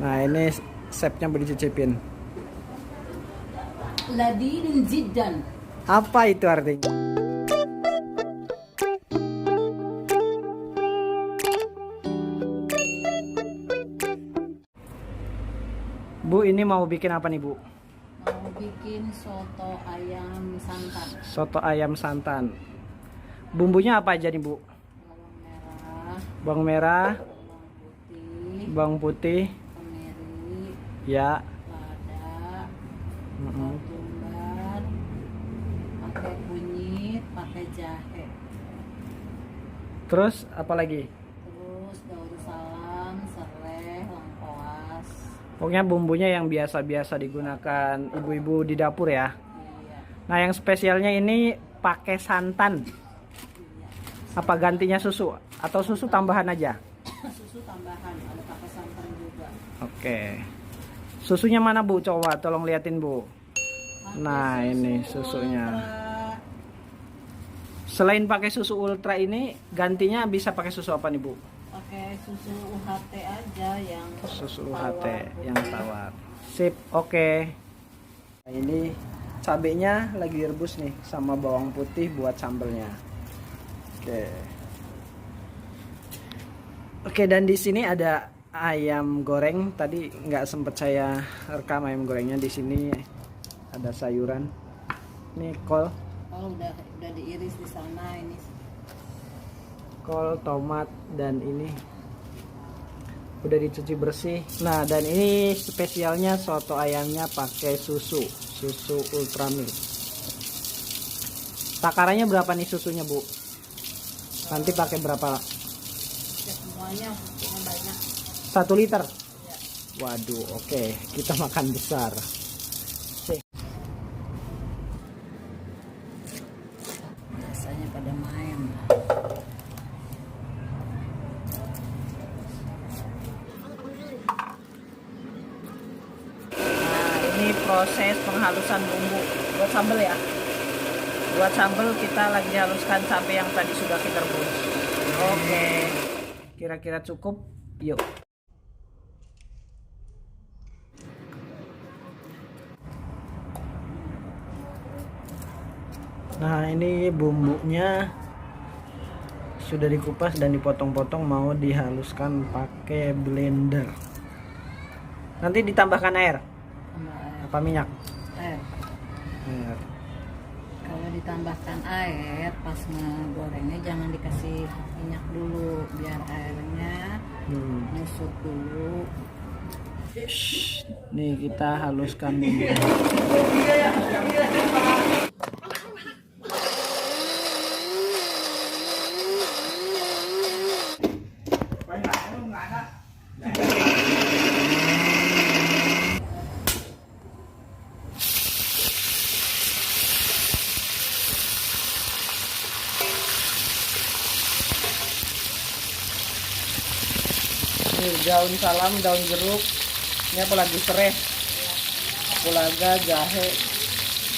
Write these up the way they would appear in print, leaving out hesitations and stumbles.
Nah ini chefnya boleh dicicipin. Ladin jiddan. Apa itu artinya? Bu, ini mau bikin apa nih, Bu? Mau bikin soto ayam santan. Soto ayam santan. Bumbunya apa aja nih, Bu? Bawang merah, Bawang merah, bawang putih, bawang putih, kemiri, ya. lada, Mm-mm. ketumbar, pakai kunyit, pakai jahe. Terus apa lagi? Terus daun salam, serai, lengkuas. Pokoknya bumbunya yang biasa-biasa digunakan ibu-ibu di dapur ya. Iya, Nah, yang spesialnya ini pakai santan. iya. Apa gantinya susu atau susu tambahan aja? Susu tambahan, ada pakai santan juga. Oke. Susunya mana, Bu? Coba tolong liatin, Bu. Pakai Nah, susu ini susunya. ultra. Selain pakai susu ultra ini, gantinya bisa pakai susu apa nih, Bu? Pakai susu UHT aja yang Susu tawar UHT yang putih. tawar. Sip, oke. Nah, ini cabenya lagi direbus nih sama bawang putih buat sambelnya. Oke. Oke, dan di sini ada ayam goreng. Tadi nggak sempet saya rekam ayam gorengnya. Di sini ada sayuran. Ini kol, Oh, udah diiris di sana ini. tomat, dan ini udah dicuci bersih. Nah, dan ini spesialnya soto ayamnya pakai susu ultramilk. Takarannya berapa nih susunya, Bu? Nanti pakai berapa? Ya, semuanya yang banyak. 1 liter. Ya. Waduh, oke. Kita makan besar. Oke. Biasanya pada main. Nah, ini proses penghalusan bumbu buat sambal ya. Buat sambal kita lagi haluskan cabai yang tadi sudah kita rebus. Oke. Kira-kira cukup? Yuk. Nah, ini bumbunya sudah dikupas dan dipotong-potong, mau dihaluskan pakai blender. Nanti ditambahkan air Tambah air. apa minyak? Air. Air. Kalau ditambahkan air pas ngegorengnya jangan dikasih minyak dulu biar airnya nyusut dulu. Nih kita haluskan bumbu. Ini daun salam, daun jeruk, ini apalagi serai, kapulaga, jahe,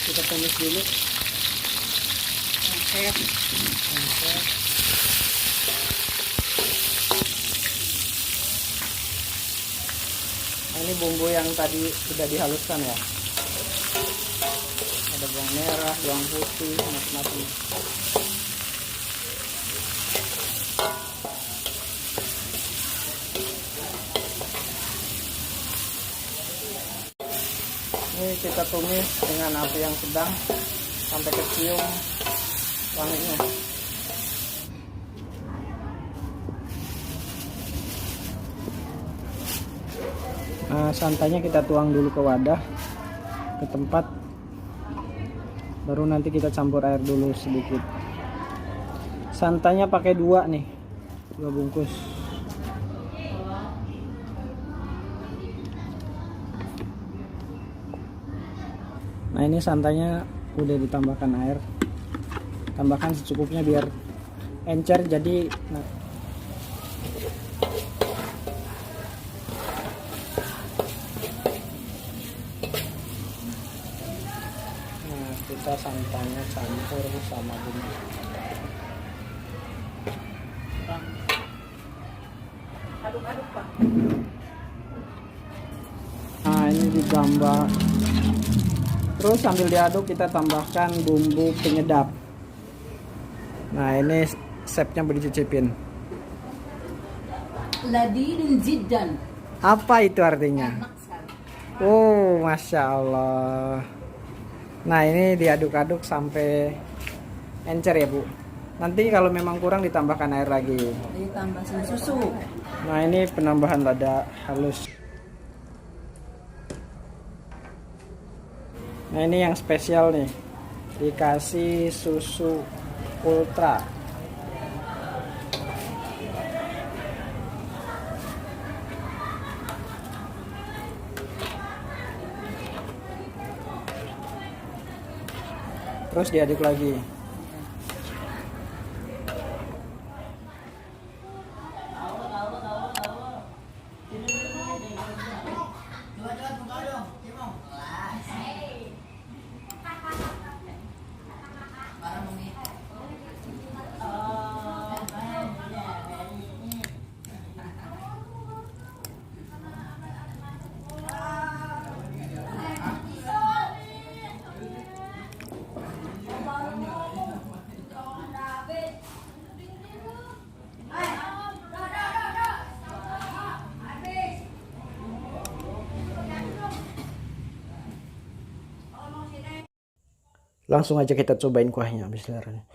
kita tumis dulu. Oke. Nah, ini bumbu yang tadi sudah dihaluskan ya. Ada bawang merah, bawang putih, macam-macam. Ini kita tumis dengan api yang sedang sampai kecium wanginya. Nah, santainya kita tuang dulu ke wadah, ke tempat, baru nanti kita campur air dulu sedikit. Santainya pakai 2 nih, 2 bungkus. Nah, ini santainya udah ditambahkan air, tambahkan secukupnya biar encer. Jadi nah, kita santainya campur sama bumbu. Aduk-aduk Pak. Ini ditambah. Terus sambil diaduk kita tambahkan bumbu penyedap. Nah, ini resepnya boleh dicicipin. Ladin jiddan. Apa itu artinya? Enak sekali. Oh, Masya Allah. Nah, ini diaduk-aduk sampai encer ya, Bu. Nanti kalau memang kurang ditambahkan air lagi. Ditambah susu. Nah, ini penambahan lada halus. Nah, ini yang spesial nih. Dikasih susu ultra. Terus diaduk lagi. Langsung aja kita cobain kuahnya. Bismillahirrahmanirrahim.